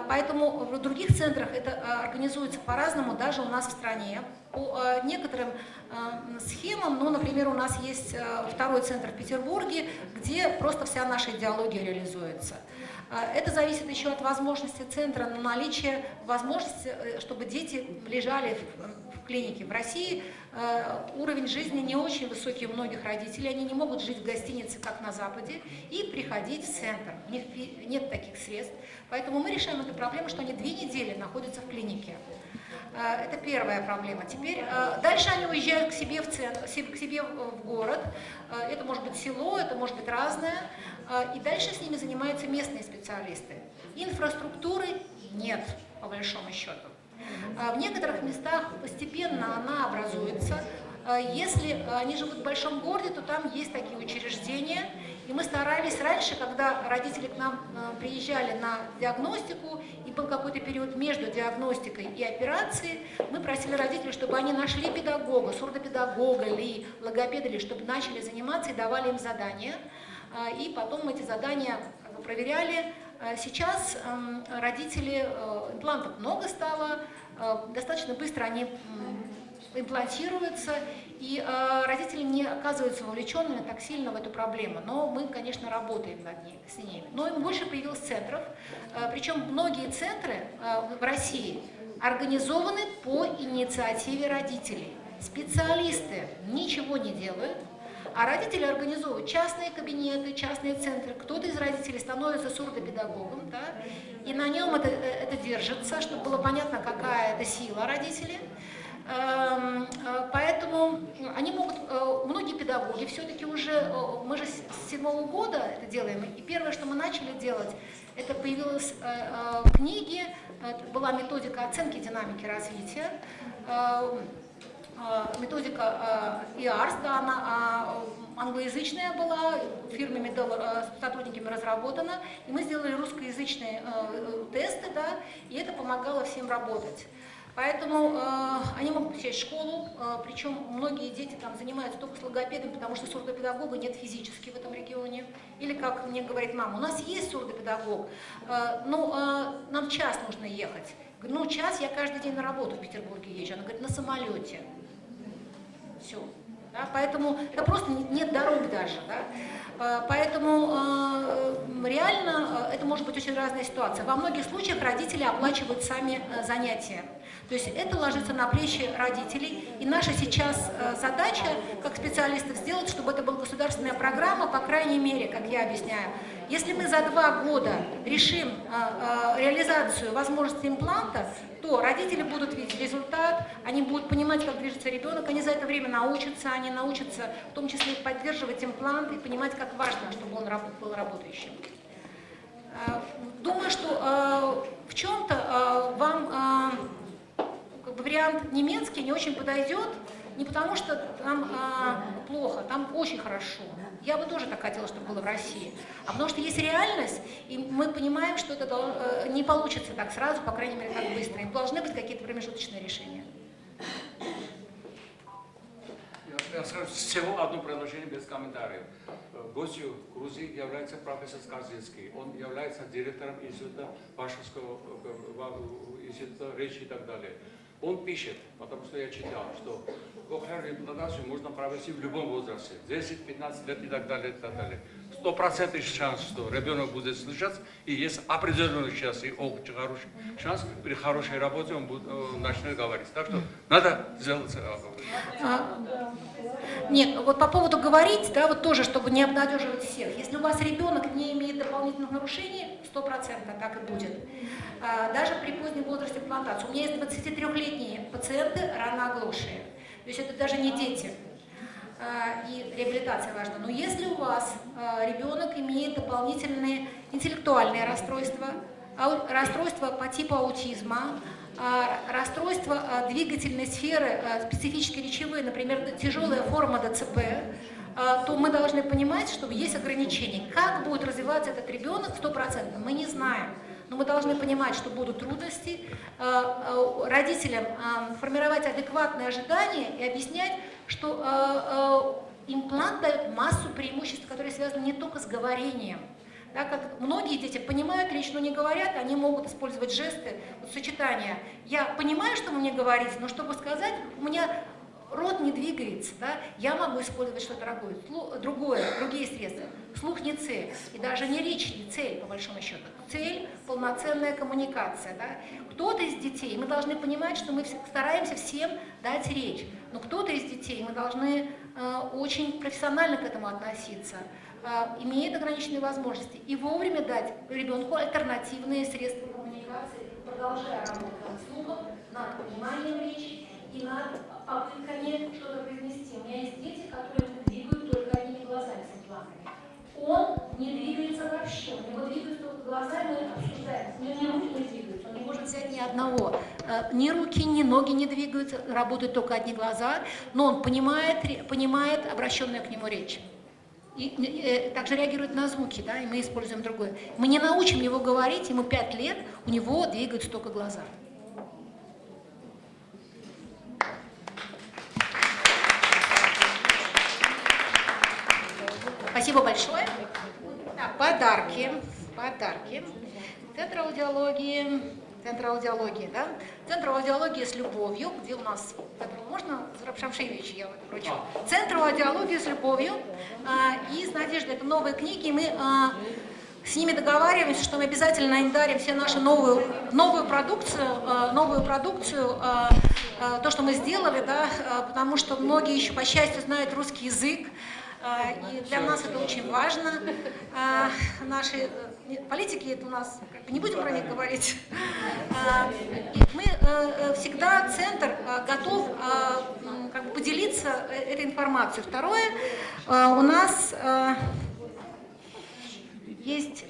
Поэтому в других центрах это организуется по-разному, даже у нас в стране. По некоторым схемам, ну, например, у нас есть второй центр в Петербурге, где просто вся наша идеология реализуется. Это зависит еще от возможности центра, на наличие возможности, чтобы дети лежали в клинике. В России уровень жизни не очень высокий у многих родителей, они не могут жить в гостинице, как на Западе, и приходить в центр. У них нет таких средств, поэтому мы решаем эту проблему, что они 2 недели находятся в клинике. Это первая проблема. Теперь дальше они уезжают к себе в центр, к себе в город. Это может быть село, это может быть разное. И дальше с ними занимаются местные специалисты. Инфраструктуры нет, по большому счету. В некоторых местах постепенно она образуется. Если они живут в большом городе, то там есть такие учреждения. И мы старались раньше, когда родители к нам приезжали на диагностику, и был какой-то период между диагностикой и операцией, мы просили родителей, чтобы они нашли педагога, сурдопедагога или логопеда, или чтобы начали заниматься и давали им задания. И потом эти задания проверяли. Сейчас родители, имплантов много стало, достаточно быстро они имплантируются, и родители не оказываются вовлеченными так сильно в эту проблему, но мы, конечно, работаем с ними. Но им больше появилось центров, причем многие центры в России организованы по инициативе родителей. Специалисты ничего не делают, а родители организовывают частные кабинеты, частные центры. Кто-то из родителей становится сурдопедагогом, да, и на нем это держится, чтобы было понятно, какая это сила родителей. Поэтому они могут, многие педагоги все-таки уже, мы же с 2007 года это делаем, и первое, что мы начали делать, это появилась в книге, была методика оценки динамики развития, методика EARS, да, она англоязычная была, фирмами, сотрудниками разработана, и мы сделали русскоязычные тесты, да, и это помогало всем работать. Поэтому они могут сесть в школу, причем многие дети там занимаются только с логопедом, потому что сурдопедагога нет физически в этом регионе. Или, как мне говорит мама, у нас есть сурдопедагог, но нам час нужно ехать. Ну, час я каждый день на работу в Петербурге езжу. Она говорит, на самолете. Все. Да? Поэтому это просто нет дорог даже. Да? Поэтому реально это может быть очень разная ситуация. Во многих случаях родители оплачивают сами занятия. То есть это ложится на плечи родителей. И наша сейчас задача, как специалистов, сделать, чтобы это была государственная программа, по крайней мере, как я объясняю. Если мы за 2 года решим реализацию возможности импланта, то родители будут видеть результат, они будут понимать, как движется ребенок, они за это время научатся, они научатся в том числе поддерживать имплант и понимать, как важно, чтобы он был работающим. Думаю, что в чем-то вам вариант немецкий не очень подойдет, не потому что там плохо, там очень хорошо. Я бы тоже так хотела, чтобы было в России. А потому что есть реальность, и мы понимаем, что это не получится так сразу, по крайней мере, так быстро. Им должны быть какие-то промежуточные решения. Я скажу всего одно предложение без комментариев. Гостью Грузии является профессор Сказинский. Он является директором института Башевского института речи и так далее. Он пишет, потому что я читал, что реабилитацию можно провести в любом возрасте, 10-15 лет и так далее, и так далее. 100% шанс, что ребенок будет слышать, и есть определенный шанс, и очень хороший шанс, при хорошей работе он начнет говорить. Так что надо сделать. Нет, вот по поводу говорить, да, вот тоже, чтобы не обнадеживать всех. Если у вас ребенок не имеет дополнительных нарушений, 100% так и будет. Даже при позднем возрасте имплантации. У меня есть 23-летние пациенты рано-оглохшие. То есть это даже не дети. И реабилитация важна. Но если у вас ребенок имеет дополнительные интеллектуальные расстройства, расстройства по типу аутизма, расстройства двигательной сферы, специфически речевые, например, тяжелая форма ДЦП, то мы должны понимать, что есть ограничения. Как будет развиваться этот ребенок 100%, мы не знаем. Но мы должны понимать, что будут трудности, родителям формировать адекватные ожидания и объяснять, что имплант дает массу преимуществ, которые связаны не только с говорением. Да, как многие дети понимают речь, но не говорят, они могут использовать жесты, вот сочетания. Я понимаю, что вы мне говорите, но чтобы сказать, у меня рот не двигается, да, я могу использовать что-то другое, другие средства. Слух не цель, и даже не речь не цель, по большому счету. Цель – полноценная коммуникация. Да? Кто-то из детей, мы должны понимать, что мы стараемся всем дать речь, но кто-то из детей, мы должны очень профессионально к этому относиться, имеет ограниченные возможности, и вовремя дать ребенку альтернативные средства коммуникации, продолжая работать над слухом, над пониманием речи и над попытками что-то произнести. У меня есть дети, которые двигают только одними глазами, Светланками. Он не двигается вообще, у него двигаются только глаза, и мы обсуждаем. У него ни руки не двигаются, он не может взять ни одного. Ни руки, ни ноги не двигаются, работают только одни глаза, но он понимает обращенную к нему речь. И также реагирует на звуки, да, и мы используем другое. Мы не научим его говорить, ему 5 лет, у него двигаются только глаза. Спасибо большое. Так, подарки. Центр аудиологии, да? Центр аудиологии с любовью, где у нас, можно, Шамшевич, я вручу. Центр аудиологии с любовью и с Надеждой, это новые книги, мы с ними договариваемся, что мы обязательно им дарим все нашу новую продукцию, то, что мы сделали, да, потому что многие еще, по счастью, знают русский язык. И для нас это очень важно. Наши политики, это у нас, не будем про них говорить. Мы всегда, центр, готов поделиться этой информацией. Второе, у нас есть,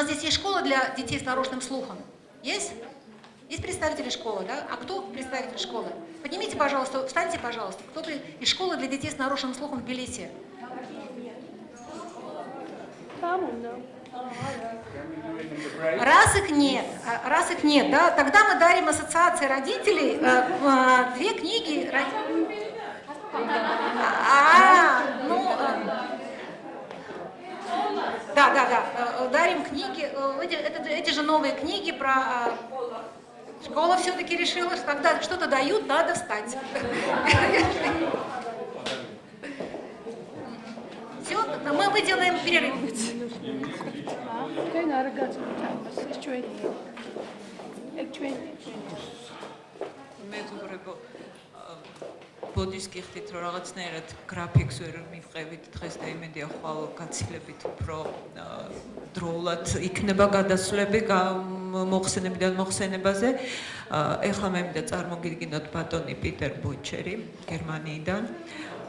здесь есть школа для детей с нарушенным слухом. Есть? Есть представители школы, да? А кто представитель школы? Поднимите, пожалуйста, встаньте, пожалуйста. Кто из школы для детей с нарушенным слухом в Тбилиси? Раз их нет, да, тогда мы дарим ассоциации родителей 2 книги. Да, дарим книги, эти же новые книги про... Школа все-таки решила, что когда что-то дают, надо встать. Все, мы делаем перерыв. ბოდის გიხდით რომ რაღაცნაირად გრაფიკს ვერ მივყევით დღეს და იმედია ხვალ გაცილებით უფრო დროულად იქნება გადასვლები მოხსენებიდან მოხსენებაზე. ეხლა მე მინდა წარმოგიდგინოთ ბატონი პეტერ ბოეთჩერი გერმანიიდან.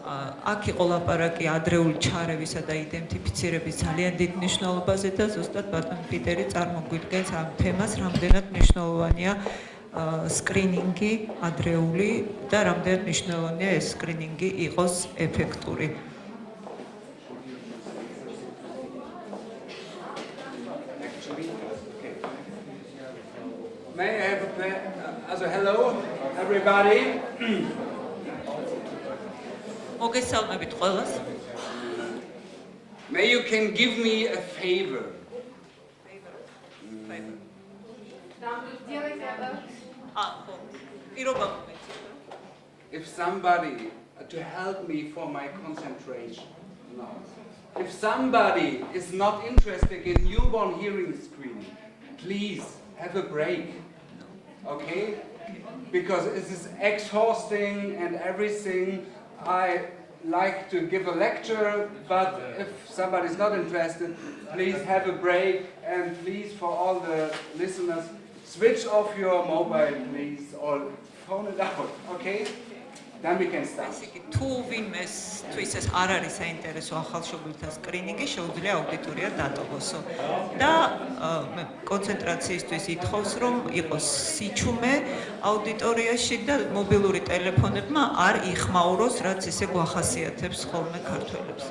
აქ იყო ლაპარაკი ადრეული ჩარევისა და იდენტიფიცირების ძალიან დიდ მნიშვნელობაზე და ზუსტად ბატონი პეტერი წარმოგვიდგენს ამ თემას, რამდენად მნიშვნელოვანია სკრინინგი ადრეული და რამდენად მნიშვნელოვანია ეს სკრინინგი იყოს ეფექტური. May I have hello everybody. მოგესალმებით ყველას. May you can give me a favor. If somebody to help me for my concentration. No. If somebody is not interested in newborn hearing screening, please have a break. Okay? Because it is exhausting and everything. I like to give a lecture, but if somebody is not interested, please have a break, and please, for all the listeners, switch off your mobile, please, or phone it out, okay? Then we can start. თუ ვინმესთვის ეს არ არის საინტერესო ახალშობილთა სკრინინგი, შეუძლია აუდიტორია დატოვოსო. და კონცენტრაციისთვის ითხოვს, რომ იყოს სიჩუმე აუდიტორიაში და მობილური ტელეფონებმა არ იხმაუროს, რაც ისე გვახასიათებს ხოლმე ქართველებს.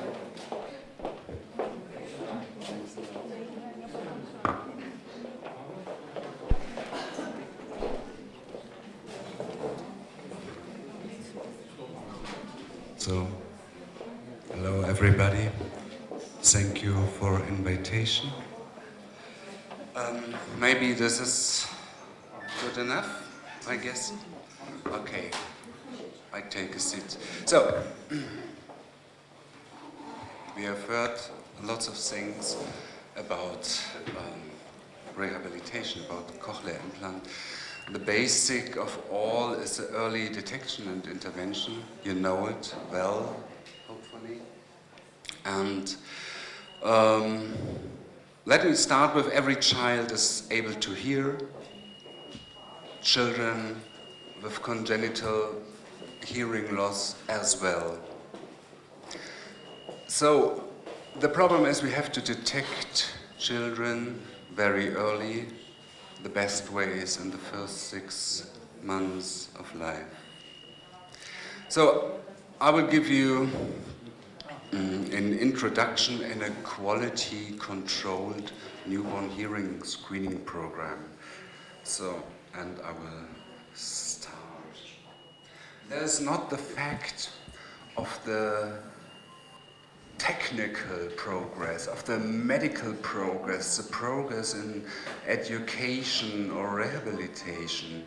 So, hello everybody. thank you for invitation. Maybe this is good enough, I guess. Okay, I take a seat. So, we have heard lots of things about rehabilitation, about the cochlear implant. The basic of all is the early detection and intervention. You know it well, hopefully. And let me start with every child is able to hear. Children with congenital hearing loss as well. So the problem is we have to detect children very early. The best way is in the first 6 months of life. So I will give you an introduction in a quality-controlled newborn hearing screening program. So, and I will start. There's not the fact of the technical progress, of the medical progress, the progress in education or rehabilitation.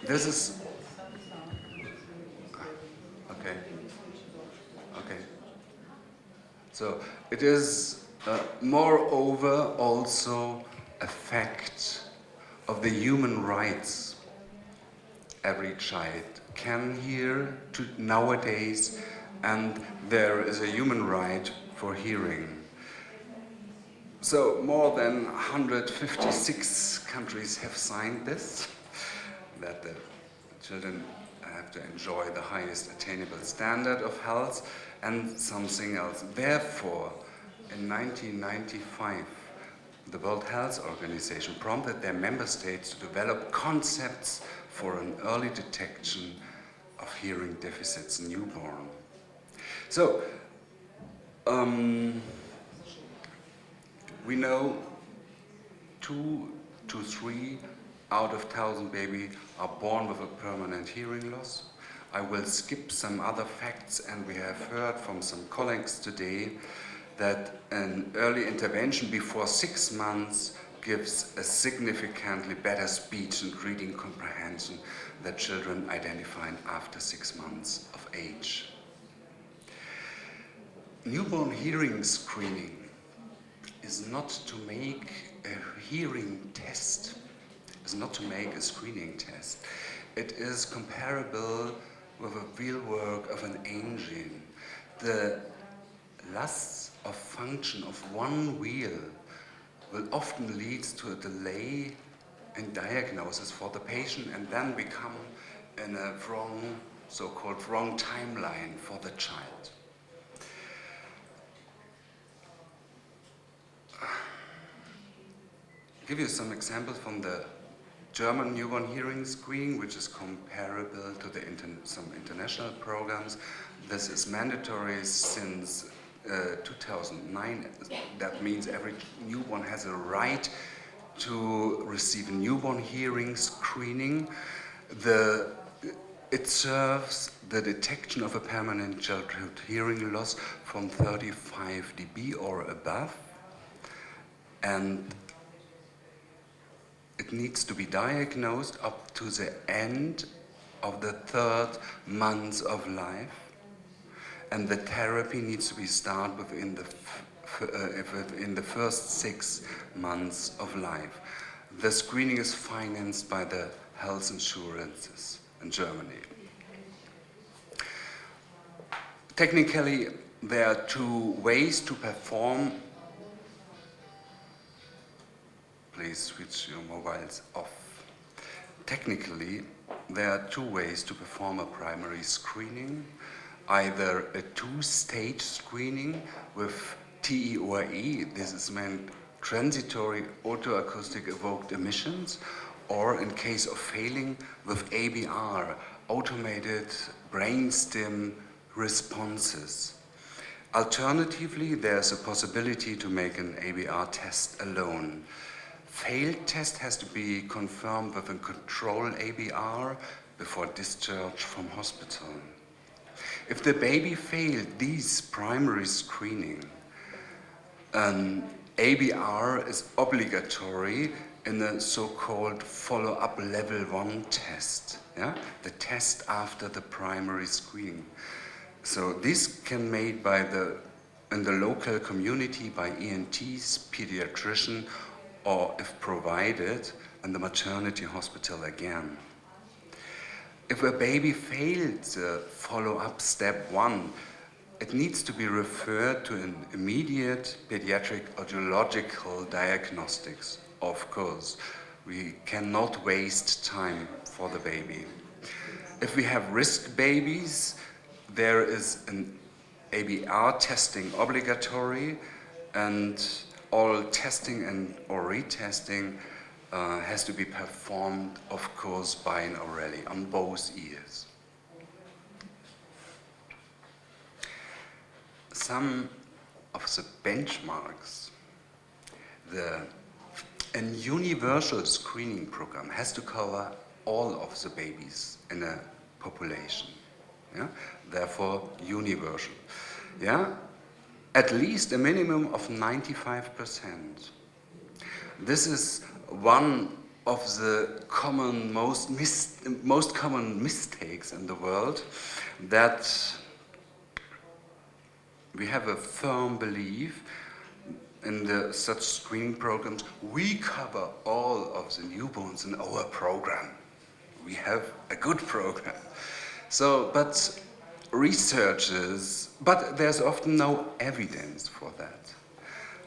This is okay. Okay. So it is moreover also a fact of the human rights. Every child can hear nowadays, and there is a human right for hearing. So more than 156 countries have signed this, that the children have to enjoy the highest attainable standard of health and something else. Therefore, in 1995, the World Health Organization prompted their member states to develop concepts for an early detection of hearing deficits newborn. So, we know 2 to 3 out of 1,000 babies are born with a permanent hearing loss. I will skip some other facts, and we have heard from some colleagues today that an early intervention before 6 months gives a significantly better speech and reading comprehension that children identified after 6 months of age. Newborn hearing screening is not to make a hearing test, is not to make a screening test. It is comparable with a wheelwork of an engine. The loss of function of one wheel will often lead to a delay in diagnosis for the patient and then become in a wrong, so-called wrong timeline for the child. I'll give you some examples from the German newborn hearing screening, which is comparable to the some international programs. This is mandatory since 2009. That means every newborn has a right to receive a newborn hearing screening. It serves the detection of a permanent childhood hearing loss from 35 dB or above, and it needs to be diagnosed up to the end of the 3rd month of life, and the therapy needs to be started within the first 6 months of life. The screening is financed by the health insurances in Germany. Technically, there are 2 ways to perform. Please switch your mobiles off. Technically, there are 2 ways to perform a primary screening. Either a 2-stage screening with TEORE, this is meant transitory autoacoustic evoked emissions, or in case of failing with ABR, automated brainstem responses. Alternatively, there's a possibility to make an ABR test alone. Failed test has to be confirmed with a control ABR before discharge from hospital. If the baby failed these primary screening, an ABR is obligatory in the so-called follow-up level 1 test, yeah? The test after the primary screening. So this can be made in the local community by ENTs, pediatrician, or if provided, in the maternity hospital again. If a baby failed the follow-up step 1, it needs to be referred to an immediate pediatric audiological diagnostics. Of course, we cannot waste time for the baby. If we have risk babies, there is an ABR testing obligatory, and all testing or retesting has to be performed, of course, binaurally on both ears. Some of the benchmarks, a universal screening program has to cover all of the babies in a population. Yeah? Therefore, universal. Yeah? At least a minimum of 95%. This is one of the most common mistakes in the world, that we have a firm belief in such screening programs. We cover all of the newborns in our program. We have a good program. So, but there's often no evidence for that.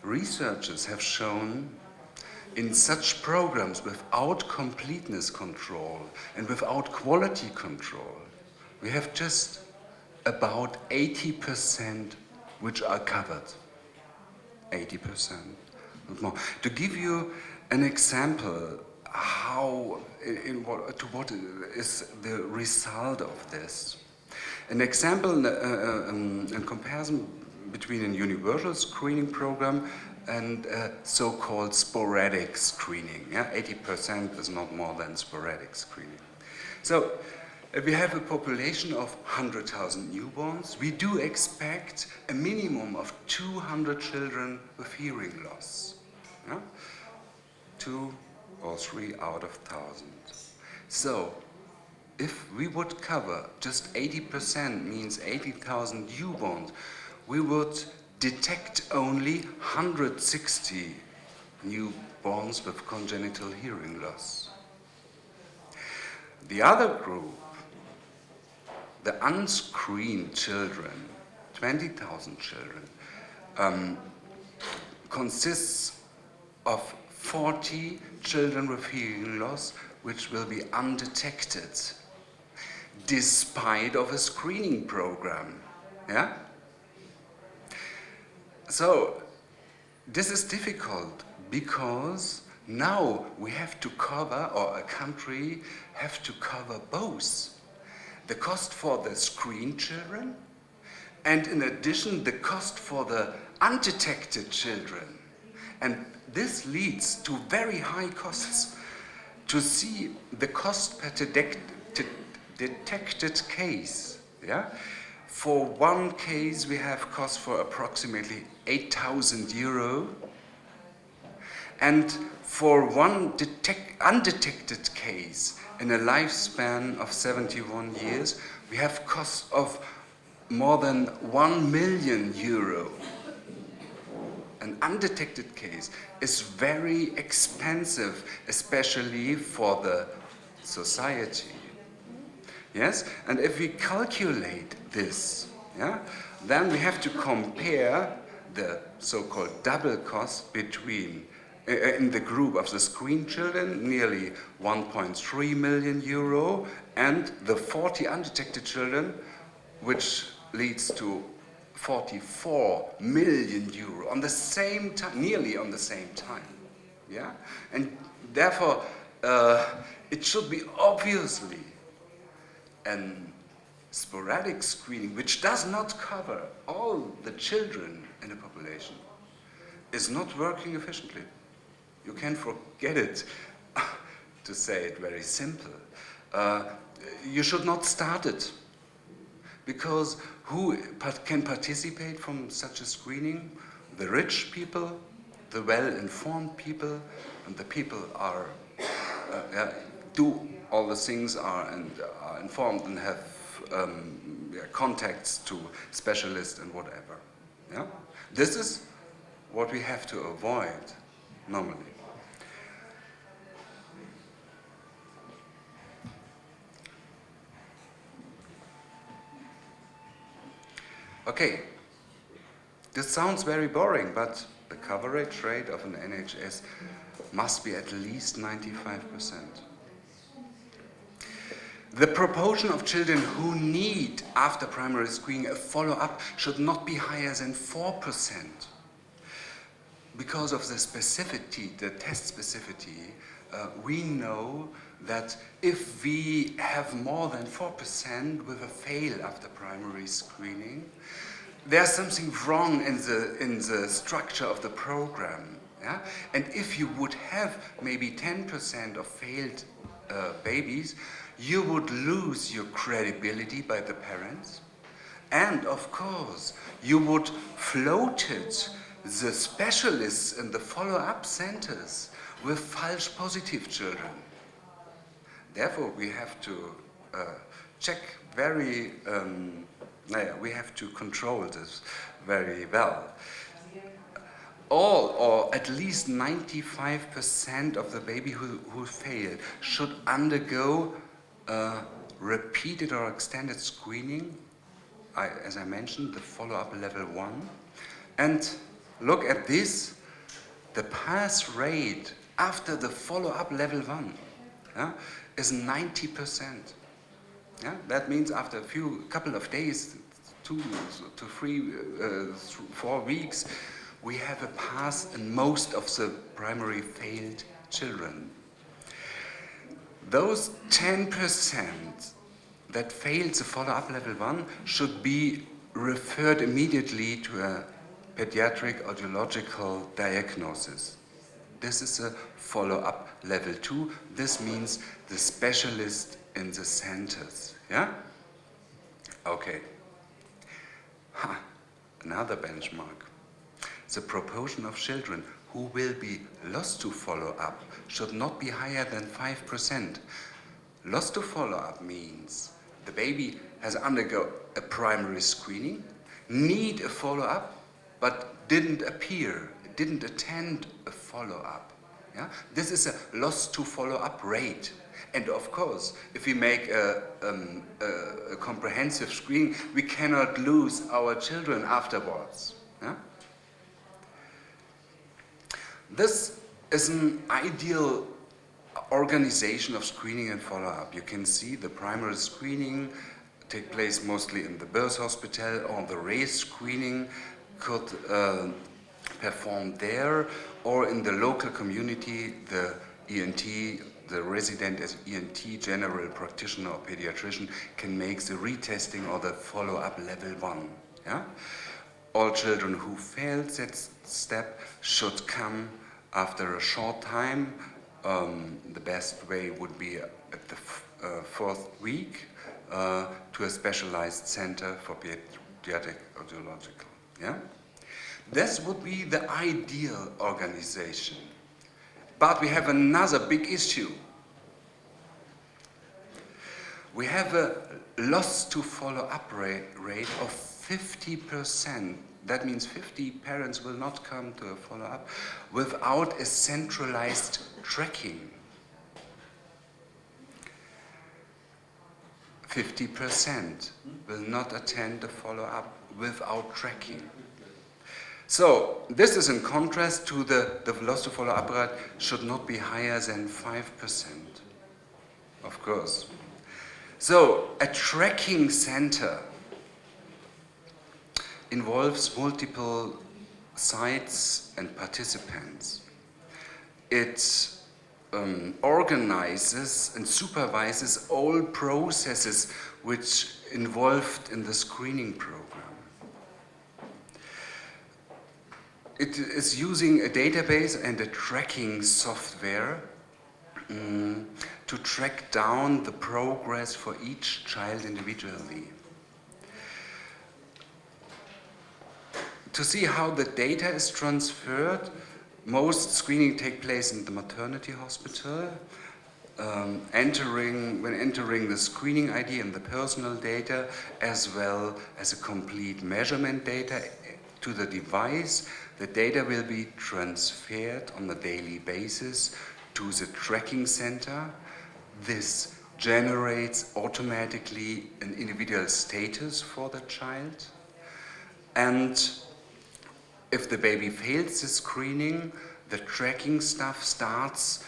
Researchers have shown in such programs without completeness control and without quality control, we have just about 80% which are covered. 80%, not more. To give you an example, what is the result of this? An example in comparison between a universal screening program and so-called sporadic screening. Yeah? 80% is not more than sporadic screening. So if we have a population of 100,000 newborns, we do expect a minimum of 200 children with hearing loss. Yeah? 2 or 3 out of 1,000. So if we would cover just 80%, means 80,000 newborns, we would detect only 160 newborns with congenital hearing loss. The other group, the unscreened children, 20,000 children, consists of 40 children with hearing loss which will be undetected despite of a screening program. Yeah? So this is difficult because now we have to cover, or a country have to cover both the cost for the screened children and in addition the cost for the undetected children. And this leads to very high costs. To see the cost per detected case, yeah? For one case we have cost for approximately 8,000 euro, and for one undetected case in a lifespan of 71 years, we have costs of more than 1 million euro. An undetected case is very expensive, especially for the society. Yes? And if we calculate this, yeah, then we have to compare the so-called double cost between, in the group of the screened children, nearly 1.3 million euro, and the 40 undetected children, which leads to 44 million euro on the same time, nearly on the same time. Yeah? And therefore, it should be obviously an sporadic screening which does not cover all the children in a population is not working efficiently. You can forget it, to say it very simple. You should not start it, because who can participate from such a screening? The rich people, the well-informed people, and the people are do all the things are informed and have contacts to specialists and whatever. Yeah? This is what we have to avoid normally. Okay, this sounds very boring, but the coverage rate of an NHS must be at least 95%. The proportion of children who need, after primary screening, a follow-up should not be higher than 4%. Because of the specificity, the test specificity, we know that if we have more than 4% with a fail after primary screening, there's something wrong in the structure of the program. Yeah? And if you would have maybe 10% of failed babies, you would lose your credibility by the parents. And of course, you would float it, the specialists in the follow-up centers with false positive children. Therefore, we have to check very, we have to control this very well. All or at least 95% of the baby who failed should undergo repeated or extended screening, as I mentioned, the follow-up level 1. And look at this, the pass rate after the follow-up level 1 is 90%. Yeah? That means after a couple of days, 2 to 3, 4 weeks, we have a pass in most of the primary failed children. Those 10% that failed the follow-up level 1 should be referred immediately to a pediatric audiological diagnosis. This is a follow-up level 2. This means the specialist in the centers. Yeah? Okay. Another benchmark. The proportion of children who will be lost to follow-up should not be higher than 5%. Lost to follow-up means the baby has undergone a primary screening, need a follow-up, but didn't appear, didn't attend a follow-up. Yeah? This is a lost to follow-up rate. And of course, if we make a comprehensive screening, we cannot lose our children afterwards. Yeah? This is an ideal organization of screening and follow-up. You can see the primary screening take place mostly in the birth hospital, or the race screening could perform there, or in the local community, the ENT, the resident as ENT, general practitioner or pediatrician, can make the retesting or the follow-up level 1. Yeah? All children who failed that step should come after a short time. The best way would be at the 4th week to a specialized center for pediatric audiological. Yeah? This would be the ideal organization. But we have another big issue. We have a loss to follow-up rate of 50%. That means 50 parents will not come to a follow-up without a centralized tracking. 50% will not attend a follow-up without tracking. So this is in contrast to the loss to follow-up rate should not be higher than 5%, of course. So a tracking center involves multiple sites and participants. It organizes and supervises all processes which involved in the screening program. It is using a database and a tracking software to track down the progress for each child individually. To see how the data is transferred, most screening take place in the maternity hospital. When entering the screening ID and the personal data, as well as a complete measurement data to the device, the data will be transferred on a daily basis to the tracking center. This generates automatically an individual status for the child. And if the baby fails the screening, the tracking staff starts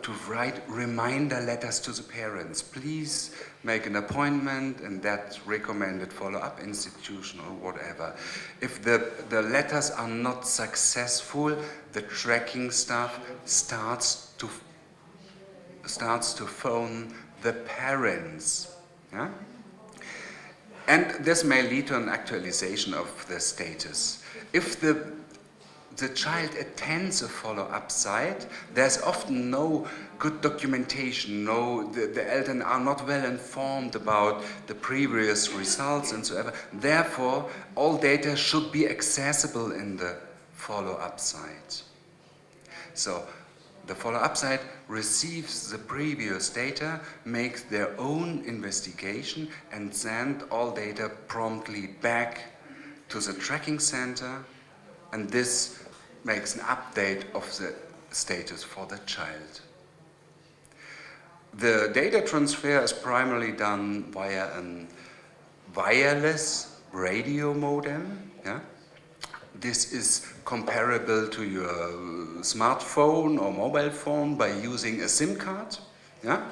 to write reminder letters to the parents. Please make an appointment and that recommended follow-up institution or whatever. If the letters are not successful, the tracking staff starts to phone the parents. Yeah? And this may lead to an actualization of the status. If the child attends a follow-up site, there's often no good documentation, the eltern are not well informed about the previous results and so on. Therefore, all data should be accessible in the follow-up site. So, the follow-up site receives the previous data, makes their own investigation, and send all data promptly back to the tracking center, and this makes an update of the status for the child. The data transfer is primarily done via a wireless radio modem. Yeah? This is comparable to your smartphone or mobile phone by using a SIM card. Yeah?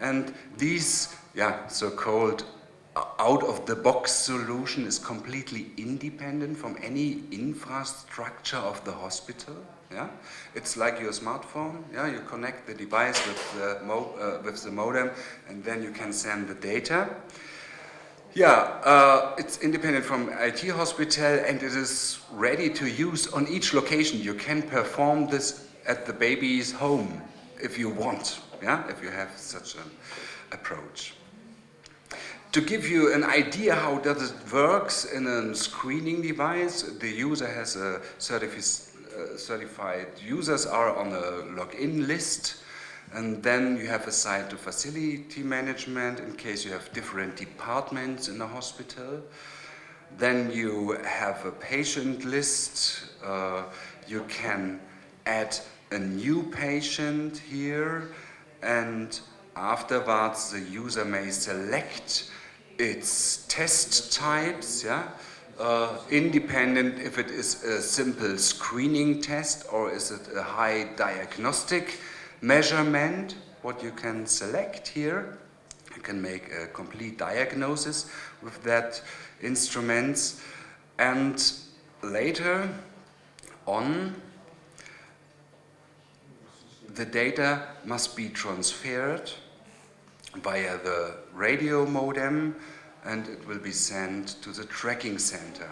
And these so-called out-of-the-box solution is completely independent from any infrastructure of the hospital. Yeah? It's like your smartphone. Yeah? You connect the device with the modem, and then you can send the data. Yeah, it's independent from IT hospital, and it is ready to use on each location. You can perform this at the baby's home if you want. Yeah? If you have such an approach. To give you an idea how does it works in a screening device, the user has a certified users are on a login list, and then you have assigned to facility management in case you have different departments in the hospital. Then you have a patient list. You can add a new patient here, and afterwards the user may select its test types, yeah? Independent if it is a simple screening test or is it a high diagnostic measurement, what you can select here. You can make a complete diagnosis with that instruments, and later on the data must be transferred via the radio modem, and it will be sent to the tracking center.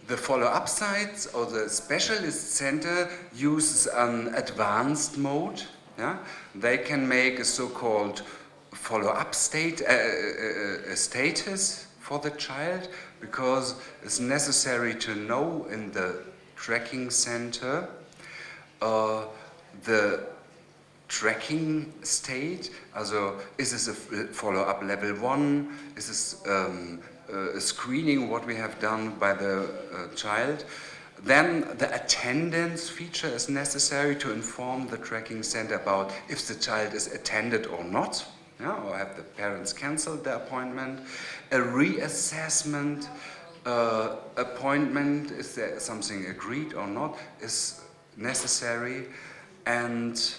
The follow-up sites or the specialist center uses an advanced mode. Yeah? They can make a so-called follow-up status for the child, because it's necessary to know in the tracking center the tracking state, also is this a follow-up level 1, is this a screening what we have done by the child. Then the attendance feature is necessary to inform the tracking center about if the child is attended or not, yeah, or have the parents cancelled the appointment. A reassessment appointment, is there something agreed or not, is necessary, and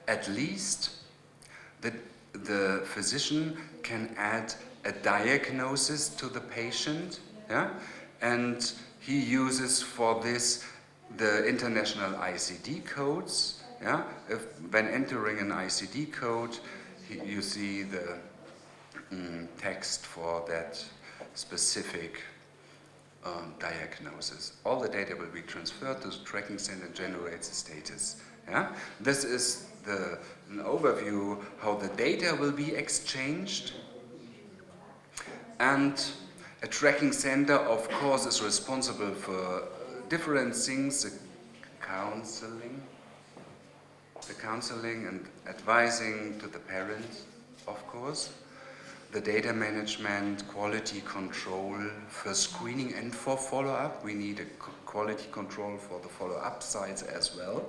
at least the physician can add a diagnosis to the patient, yeah? And he uses for this the international ICD codes. Yeah? When entering an ICD code, you see the text for that specific diagnosis. All the data will be transferred to the tracking center and generates a status. Yeah? This is an overview how the data will be exchanged. And A tracking center, of course, is responsible for different things, the counseling and advising to the parents, of course, the data management, quality control for screening and for follow-up. We need a quality control for the follow-up sites as well.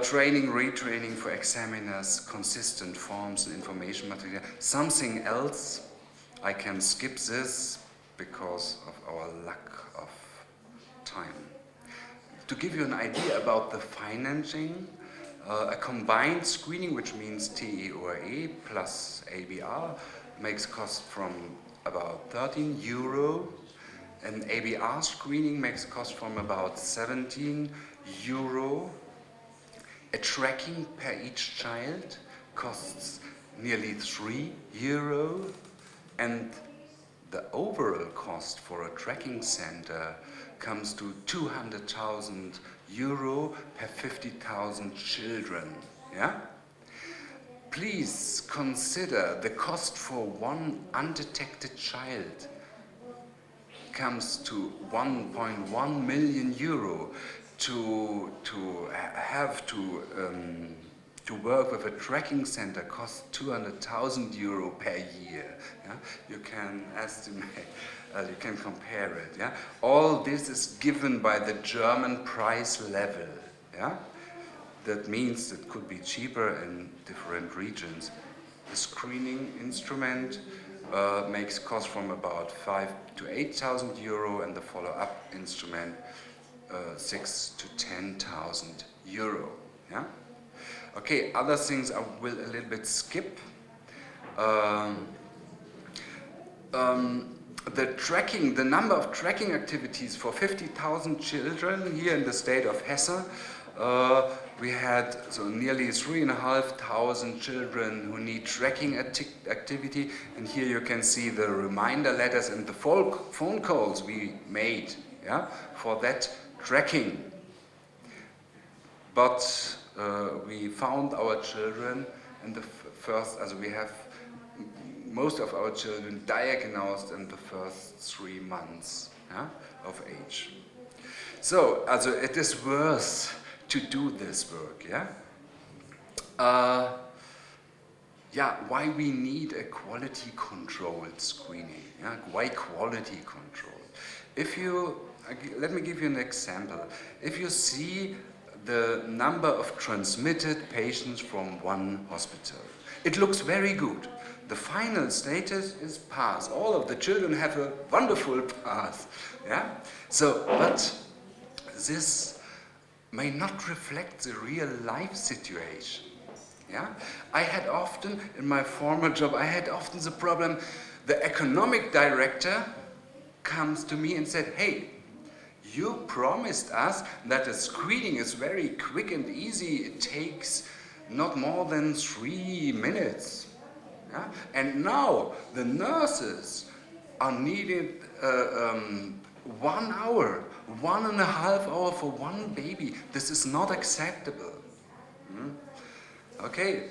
Training, retraining for examiners, consistent forms and information material. Something else, I can skip this because of our lack of time. To give you an idea about the financing, a combined screening, which means TEORE plus ABR, makes cost from about €13. An ABR screening makes cost from about €17. A tracking per each child costs nearly €3. And the overall cost for a tracking center comes to €200,000 per 50,000 children. Yeah? Please consider the cost for one undetected child comes to €1.1 million to have to work with a tracking center costs €200,000 per year. Yeah? You can estimate, you can compare it. Yeah? All this is given by the German price level. Yeah? That means it could be cheaper in different regions. The screening instrument makes cost from about €5,000 to €8,000, and the follow-up instrument €6,000 to €10,000. Yeah? Okay, other things I will a little bit skip. The number of tracking activities for 50,000 children here in the state of Hesse, we had nearly 3,500 children who need tracking activity, and here you can see the reminder letters and the phone calls we made, yeah, for that tracking. But we found our children in the first, as we have most of our children diagnosed in the first 3 months, yeah, of age. So, it is worth to do this work, yeah? Why we need a quality controlled screening, yeah? Why quality control? Let me give you an example. If you see the number of transmitted patients from one hospital, it looks very good. The final status is pass. All of the children have a wonderful pass. Yeah? But this may not reflect the real life situation. Yeah? I had often, in my former job, the problem, the economic director comes to me and said, hey, you promised us that the screening is very quick and easy. It takes not more than 3 minutes. Yeah? And now the nurses are needed 1 hour, 1.5 hours for one baby. This is not acceptable. Okay,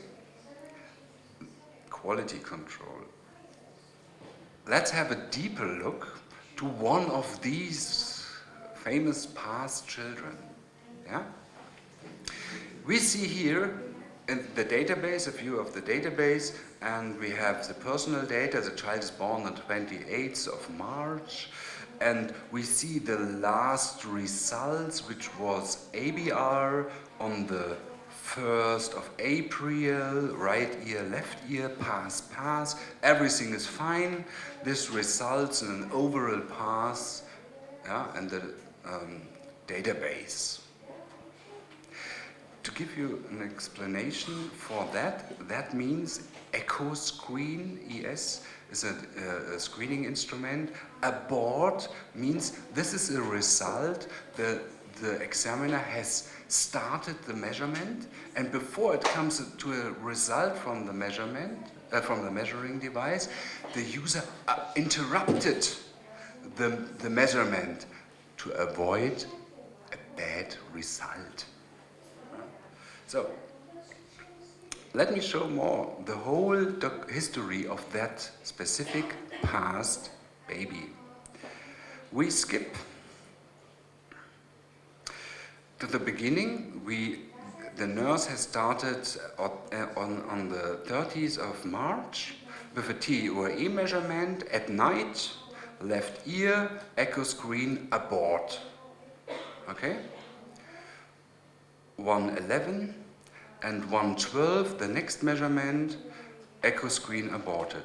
quality control. Let's have a deeper look to one of these famous past children. Yeah? We see here in the database, a view of the database, and we have the personal data. The child is born on 28th of March, and we see the last results, which was ABR on the 1st of April, right ear, left ear, pass. Everything is fine. This results in an overall pass, yeah, and the database. To give you an explanation for that means EchoScreen, ES, is a screening instrument. A board means this is a result. The examiner has started the measurement, and before it comes to a result from the measurement, from the measuring device, the user interrupted the measurement to avoid a bad result. So, let me show more the whole history of that specific passed baby. We skip to the beginning. The nurse has started on the 30th of March with a TOE measurement at night, left ear, echo screen, abort. Okay? 1:11 and 1:12, the next measurement, echo screen aborted.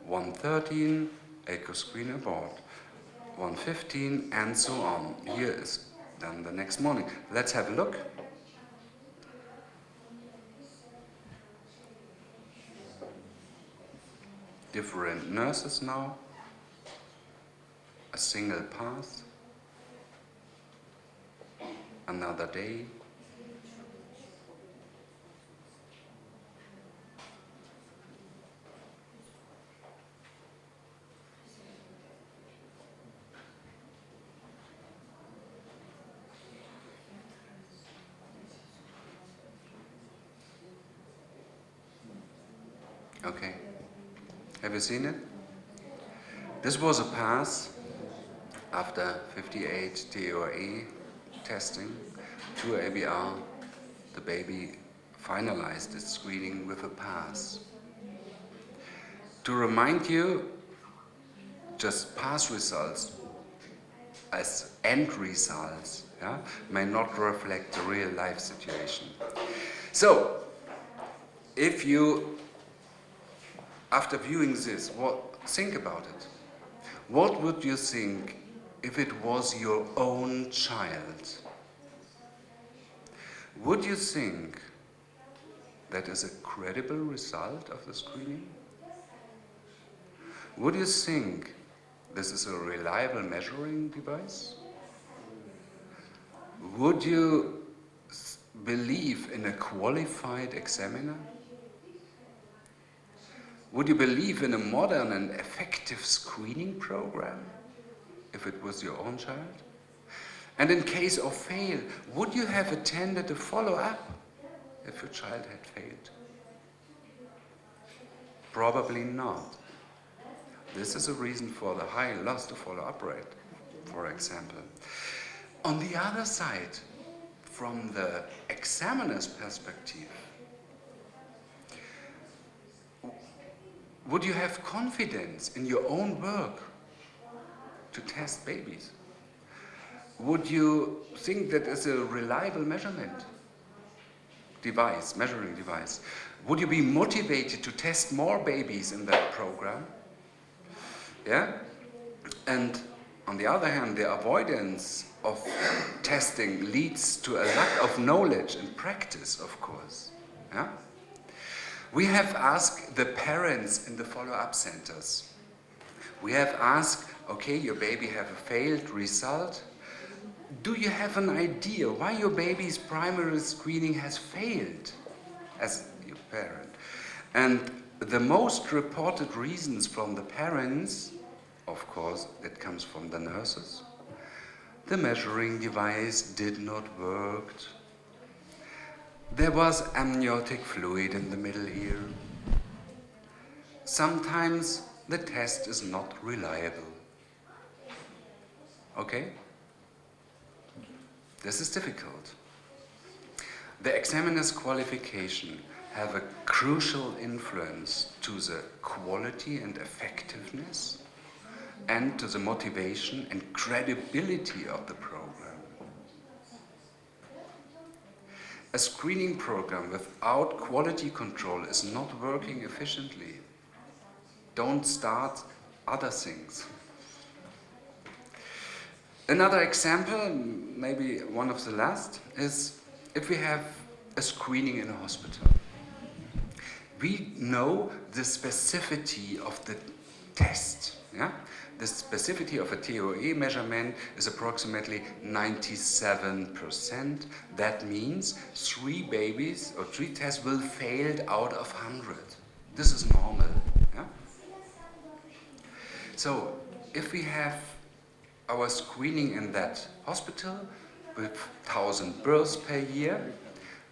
1:13, echo screen abort. 1:15 and so on. Here is then the next morning. Let's have a look. Different nurses now. A single pass. Another day. Okay. Have you seen it? This was a pass after 58 TOE testing, 2 ABR. The baby finalized its screening with a pass. To remind you, just pass results as end results, yeah, may not reflect the real life situation. So, if you, after viewing this, think about it. What would you think if it was your own child? Would you think that is a credible result of the screening? Would you think this is a reliable measuring device? Would you believe in a qualified examiner? Would you believe in a modern and effective screening program if it was your own child? And in case of fail, would you have attended a follow-up if your child had failed? Probably not. This is a reason for the high loss to follow-up rate, for example. On the other side, from the examiner's perspective, would you have confidence in your own work to test babies? Would you think that is a reliable measurement device, measuring device? Would you be motivated to test more babies in that program? Yeah? And on the other hand, the avoidance of testing leads to a lack of knowledge and practice, of course. Yeah? We have asked the parents in the follow-up centers. We have asked, okay, your baby have a failed result. Do you have an idea why your baby's primary screening has failed as your parent? And the most reported reasons from the parents, of course, it comes from the nurses. The measuring device did not work. There was amniotic fluid in the middle ear. Sometimes the test is not reliable. Okay? This is difficult. The examiner's qualification have a crucial influence to the quality and effectiveness and to the motivation and credibility of the program. A screening program without quality control is not working efficiently. Don't start other things. Another example, maybe one of the last, is if we have a screening in a hospital. We know the specificity of the test. Yeah? The specificity of a TOE measurement is approximately 97%. That means 3 babies or 3 tests will fail out of 100. This is normal. Yeah? So if we have our screening in that hospital with 1,000 births per year,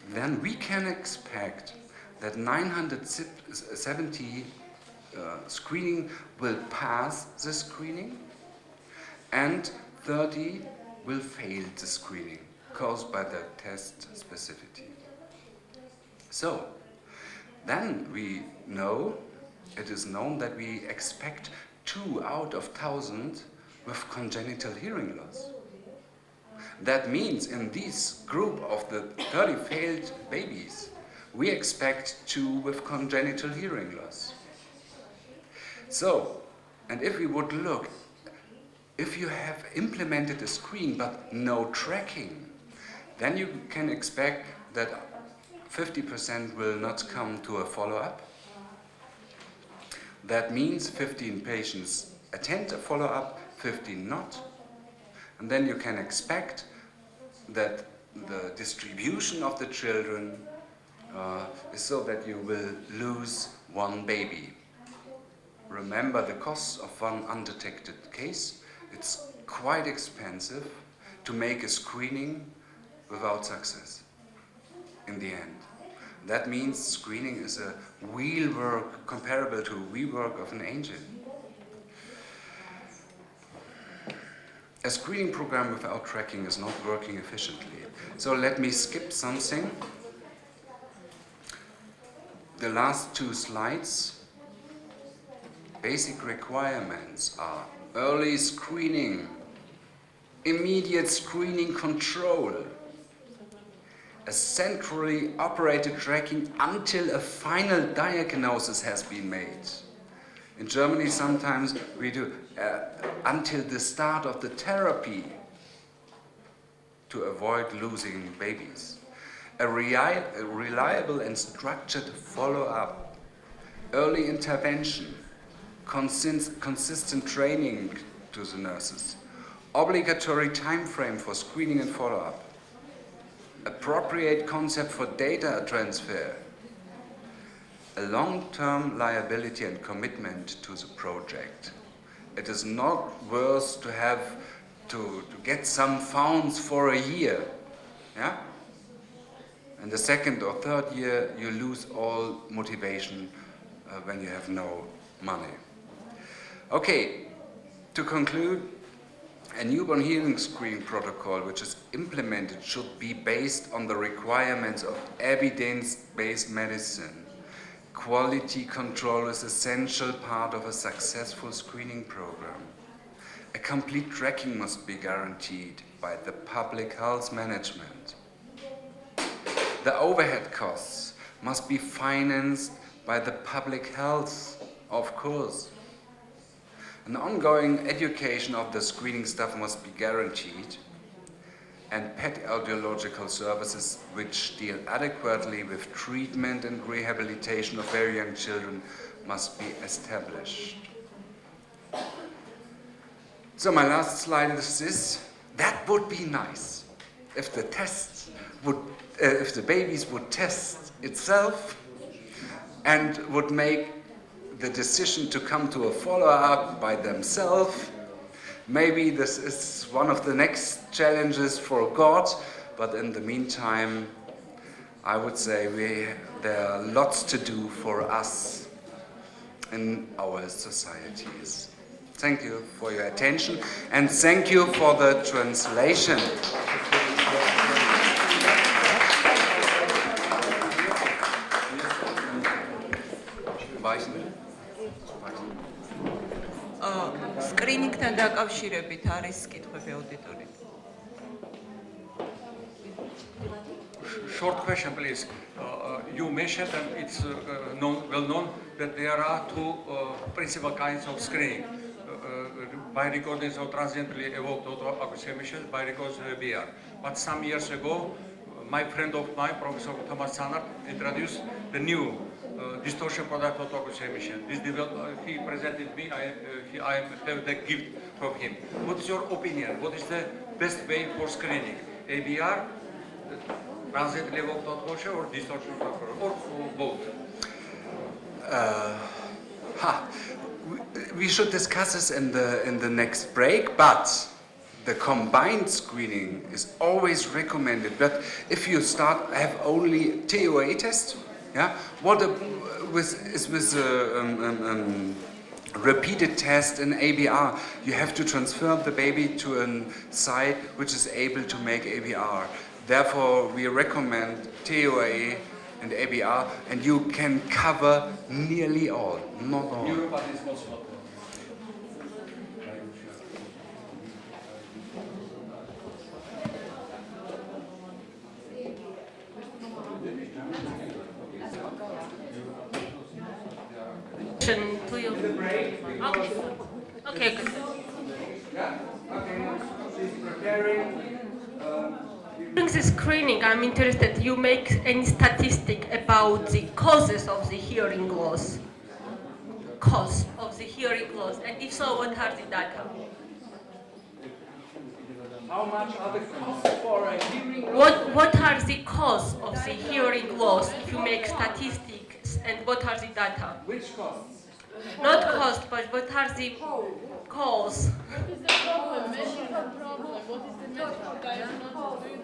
then we can expect that 970 screening will pass the screening, and 30 will fail the screening caused by the test specificity. So, then it is known that we expect 2 out of 1,000 with congenital hearing loss. That means in this group of the 30 failed babies, we expect 2 with congenital hearing loss. So, and if we would look, if you have implemented a screen but no tracking, then you can expect that 50% will not come to a follow-up. That means 15 patients attend a follow-up, 15 not. And then you can expect that the distribution of the children is so that you will lose 1 baby. Remember the cost of 1 undetected case. It's quite expensive to make a screening without success in the end. That means screening is a wheel work comparable to wheel work of an engine. A screening program without tracking is not working efficiently. So let me skip something. The last 2 slides. Basic requirements are early screening, immediate screening control, a centrally operated tracking until a final diagnosis has been made. In Germany, sometimes we do until the start of the therapy to avoid losing babies. A reliable and structured follow-up, early intervention, consistent training to the nurses, obligatory time frame for screening and follow-up, appropriate concept for data transfer, a long-term liability and commitment to the project. It is not worth to have to get some funds for a year, yeah? And the 2nd or 3rd year, you lose all motivation when you have no money. Okay, to conclude, a newborn hearing screening protocol which is implemented should be based on the requirements of evidence-based medicine. Quality control is an essential part of a successful screening program. A complete tracking must be guaranteed by the public health management. The overhead costs must be financed by the public health, of course. An ongoing education of the screening staff must be guaranteed, and pet audiological services which deal adequately with treatment and rehabilitation of very young children must be established. So my last slide is this. That would be nice if the tests would, if the babies would test itself and would make the decision to come to a follow-up by themselves. Maybe this is one of the next challenges for God, but in the meantime, I would say there are lots to do for us in our societies. Thank you for your attention, and thank you for the translation. სკრინინგთან დაკავშირებით არის კითხვები აუდიტორიით. Short question, please. You mentioned, and it's well known, that there are 2 principal kinds of screening. By recordings of transiently evoked autoacoustical emissions, by recordings of ABR. But some years ago, my friend of mine, Professor Thomas Sanart, introduced the new distortion product autoacoustical emission. This he presented me, I have the gift from him. What's your opinion? What is the best way for screening? ABR, transiently evoked autoacoustical, or distortion product, or both? We should discuss this in the next break, but the combined screening is always recommended. But if you have only TOA test, yeah, with repeated test in ABR. You have to transfer the baby to a site which is able to make ABR. Therefore, we recommend TOA and ABR, and you can cover nearly all, not all. To you. Okay, good. She's preparing. During the screening, I'm interested, you make any statistic about the causes of the hearing loss? Cause of the hearing loss, and if so, what are the data? How much are the costs for a hearing loss? What are the cause of the hearing loss if you make statistics, and what are the data? Which costs? Not cost, but what are the cause? What is the problem? Medical problem? What is the medical diagnosis?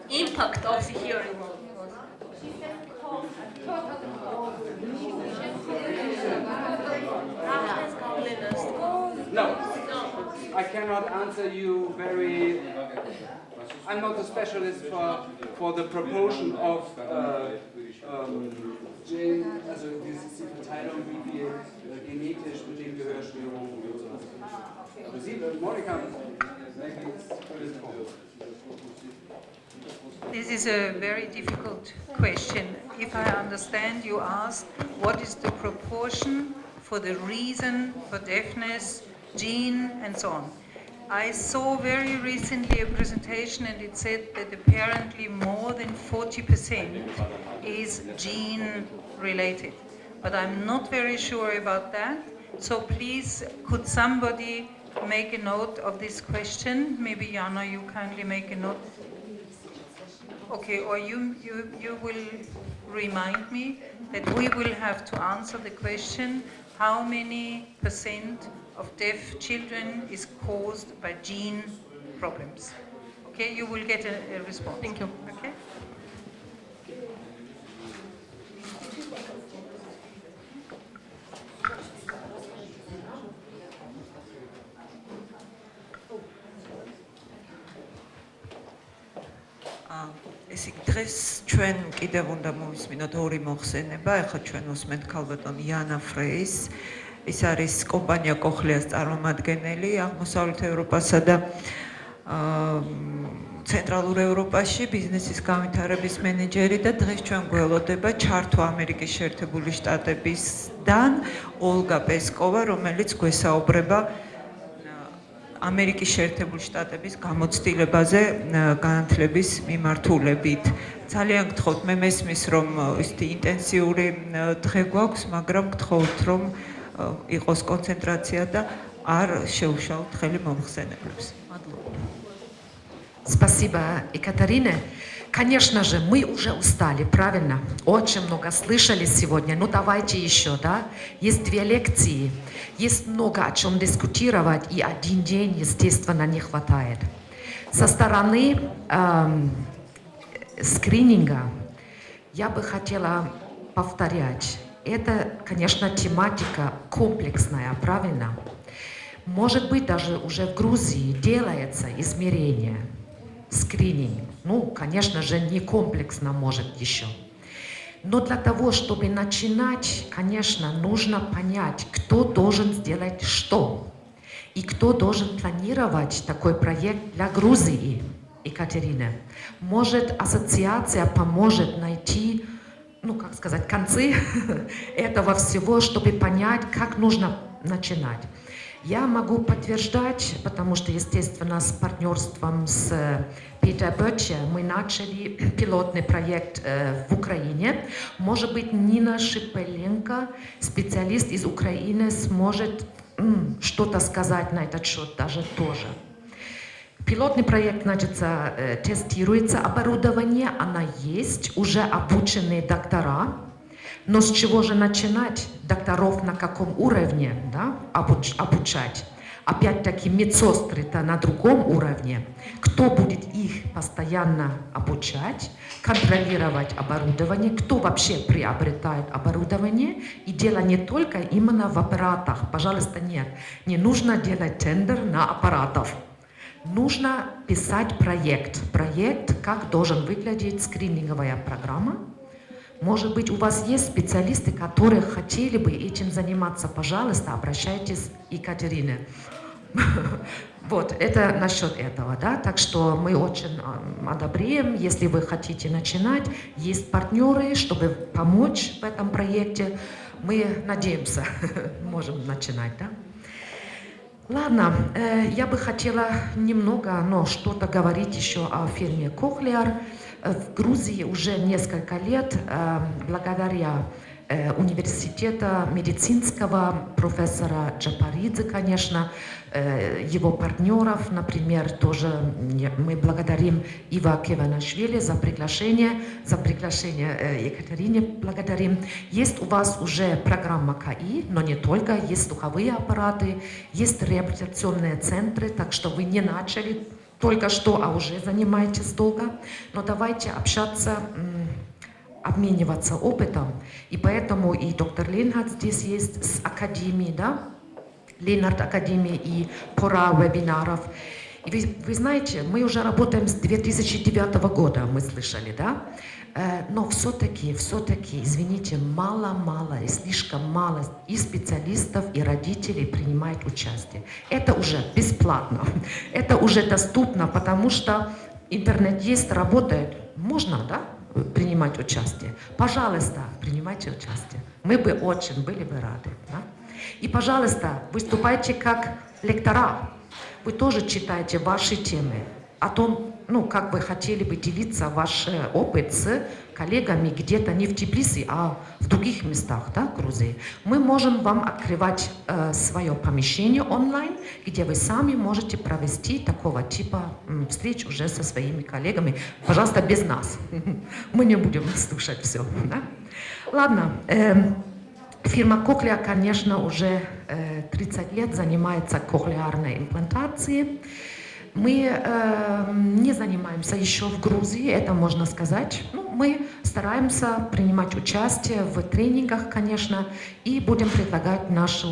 Impact of the hearing loss. No, I cannot answer you very. I'm not a specialist for the proportion of also diese Verteilung, wie viel genetisch bedingt Gehörstörungen und so. Aber Sie, Monika, this is a very difficult question. If I understand, you asked what is the proportion for the reason for deafness, gene, and so on. I saw very recently a presentation and it said that apparently more than 40% is gene related. But I'm not very sure about that. So please, could somebody make a note of this question? Maybe Jana, you kindly make a note. Okay, or you will remind me that we will have to answer the question, how many % of deaf children is caused by gene problems. Okay, you will get a response. Thank you. Okay. ეს დღეს ჩვენ კიდევ უნდა მოვისმინოთ ორი მოხსენება. ახლა ჩვენ უსმენთ ქალბატონ Jana Freys. ის არის კომპანია კოხლიას წარმომადგენელი აღმოსავლეთ ევროპასა და ცენტრალურ ევროპაში ბიზნესის განვითარების მენეჯერი და დღეს ჩვენ გველოდება ჩართვა ამერიკის შეერთებული შტატებისგან ოლგა პესკოვა, რომელიც გვესაუბრება ამერიკის შეერთებული შტატების გამოცდილებაზე განათლების მიმართულებით. ძალიან გთხოვთ, მე მესმის რომ ისეთი ინტენსიური დღე გვაქვს, მაგრამ გთხოვთ რომ იყოს კონცენტრაცია და არ შეუშალოთ ხელი მომხსენებლებს. მადლობა. Спасибо, Екатерина. Конечно же, мы уже устали, правильно? Очень много слышали сегодня. Ну, давайте еще, да? Есть 2 лекции, есть много о чем дискутировать, и 1 день, естественно, не хватает. Со стороны скрининга я бы хотела повторять. Это, конечно, тематика комплексная, правильно? Может быть, даже уже в Грузии делается измерение, скрининг. Ну, конечно же, не комплексно может еще. Но для того, чтобы начинать, конечно, нужно понять, кто должен сделать что. И кто должен планировать такой проект для Грузии, Екатерина. Может, ассоциация поможет найти, ну, как сказать, концы этого всего, чтобы понять, как нужно начинать. Я могу подтверждать, потому что, естественно, с партнерством с Петер Boettcher мы начали пилотный проект в Украине. Может быть, Нина Шипеленко, специалист из Украины, сможет что-то сказать на этот счет даже тоже. Пилотный проект, значит, тестируется, оборудование, оно есть, уже обученные доктора. Но с чего же начинать? Докторов на каком уровне, да, обучать? Опять-таки медсестры-то на другом уровне. Кто будет их постоянно обучать, контролировать оборудование, кто вообще приобретает оборудование. И дело не только именно в аппаратах. Пожалуйста, нет. Не нужно делать тендер на аппаратов. Нужно писать проект. Проект, как должен выглядеть скрининговая программа. Может быть, у вас есть специалисты, которые хотели бы этим заниматься. Пожалуйста, обращайтесь к Екатерине. Вот, это насчет этого, да, так что мы очень одобряем, если вы хотите начинать, есть партнеры, чтобы помочь в этом проекте, мы надеемся, можем начинать, да. Ладно, я бы хотела немного, но что-то говорить еще о фирме Cochlear. В Грузии уже несколько лет, благодаря университета медицинского профессора Джапаридзе, конечно, его партнеров, например, тоже мы благодарим Ива Кеванашвили за приглашение Екатерине благодарим. Есть у вас уже программа КАИ, но не только, есть слуховые аппараты, есть реабилитационные центры, так что вы не начали только что, а уже занимаетесь долго. Но давайте общаться, обмениваться опытом. И поэтому и доктор Ленхард здесь есть с Академией, да? Ленхард Академии и пора вебинаров. И вы знаете, мы уже работаем с 2009 года, мы слышали, да? Но все-таки, извините, мало и слишком мало и специалистов, и родителей принимают участие. Это уже бесплатно, это уже доступно, потому что интернет есть, работает, можно, да, принимать участие. Пожалуйста, принимайте участие. Мы бы очень были бы рады. Да? И, пожалуйста, выступайте как лектора. Вы тоже читаете ваши темы о том, ну, как вы хотели бы делиться ваш опыт с коллегами где-то не в Тбилиси, а в других местах, да, Грузии. Мы можем вам открывать свое помещение онлайн, где вы сами можете провести такого типа встреч уже со своими коллегами. Пожалуйста, без нас. Мы не будем слушать все. Да? Ладно. Фирма Cochlear, конечно, уже 30 лет занимается кохлеарной имплантацией. Мы не занимаемся еще в Грузии, это можно сказать. Ну, мы стараемся принимать участие в тренингах, конечно, и будем предлагать наше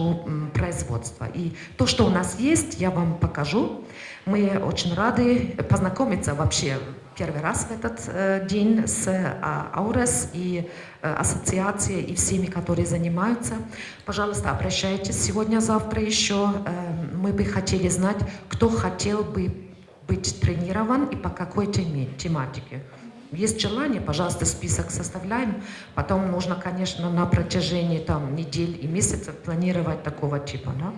производство. И то, что у нас есть, я вам покажу. Мы очень рады познакомиться вообще первый раз в этот день с АУРЕС и ассоциацией и всеми, которые занимаются. Пожалуйста, обращайтесь сегодня-завтра еще. Мы бы хотели знать, кто хотел бы быть тренирован и по какой тематике. Есть желание, пожалуйста, список составляем. Потом нужно, конечно, на протяжении там, недель и месяцев планировать такого типа. Да?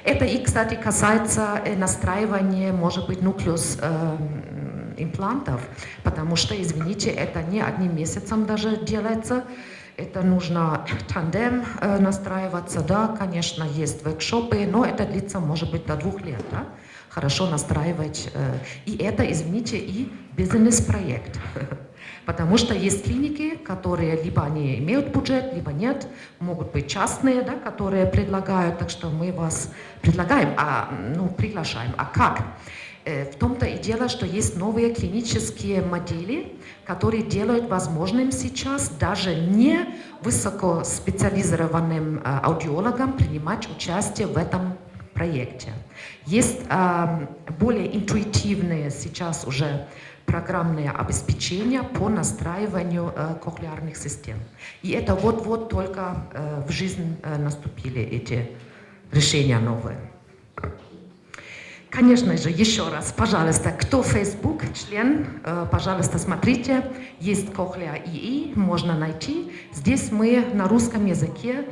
Это и, кстати, касается настраивания, может быть, нуклеус имплантов, потому что, извините, это не одним месяцем даже делается. Это нужно тандем настраиваться, да, конечно, есть воркшопы, но это длится, может быть, до 2 лет, да? Хорошо настраивать. И это, извините, и бизнес-проект. Потому что есть клиники, которые либо они имеют бюджет, либо нет, могут быть частные, да, которые предлагают, так что мы вас предлагаем, приглашаем. А как? В том-то и дело, что есть новые клинические модели, которые делают возможным сейчас даже не высокоспециализированным аудиологам принимать участие в этом проекте. Есть более интуитивные сейчас уже программное обеспечение по настраиванию кохлеарных систем. И это вот-вот только в жизнь наступили эти решения новые. Конечно же, еще раз, пожалуйста, кто Facebook, член, пожалуйста, смотрите, есть Cochlear ИИ, можно найти. Здесь мы на русском языке,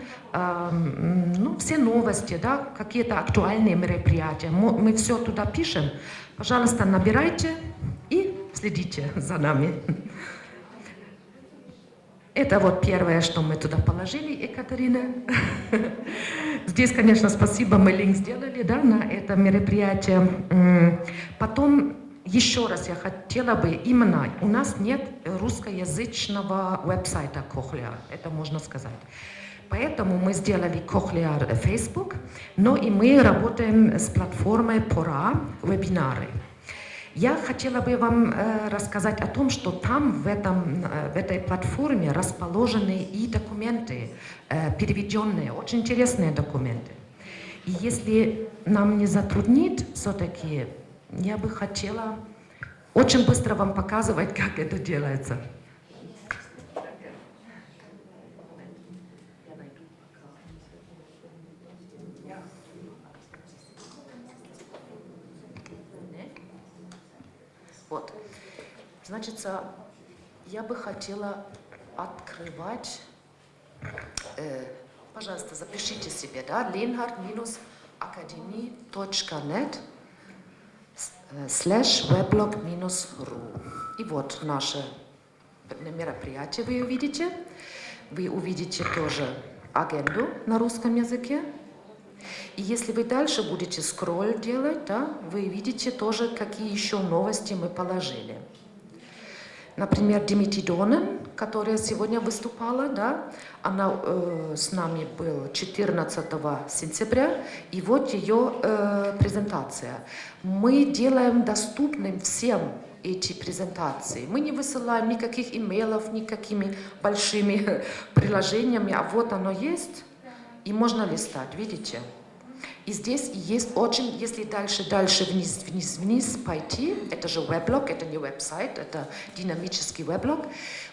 все новости, да, какие-то актуальные мероприятия, мы все туда пишем. Пожалуйста, набирайте и следите за нами. Это вот первое, что мы туда положили, Екатерина. Здесь, конечно, спасибо, мы линк сделали, да, на это мероприятие. Потом, еще раз я хотела бы, именно у нас нет русскоязычного веб-сайта Cochlear, это можно сказать. Поэтому мы сделали Cochlear Facebook, но и мы работаем с платформой Pora, вебинары. Я хотела бы вам рассказать о том, что там в этой платформе расположены и документы, переведенные, очень интересные документы. И если нам не затруднит, все-таки я бы хотела очень быстро вам показывать, как это делается. Вот. Значит, я бы хотела открывать, пожалуйста, запишите себе, да, lenhard-academy.net/weblog-ru. И вот наше мероприятие вы увидите. Вы увидите тоже агенду на русском языке. И если вы дальше будете скролл делать, да, вы видите тоже, какие еще новости мы положили. Например, Димити Донен, которая сегодня выступала, да, она с нами была 14 сентября, и вот ее презентация. Мы делаем доступным всем эти презентации. Мы не высылаем никаких имейлов, никакими большими приложениями, а вот оно есть, и можно листать, видите? И здесь есть очень, если дальше, вниз пойти, это же веблог, это не веб-сайт, это динамический веблог,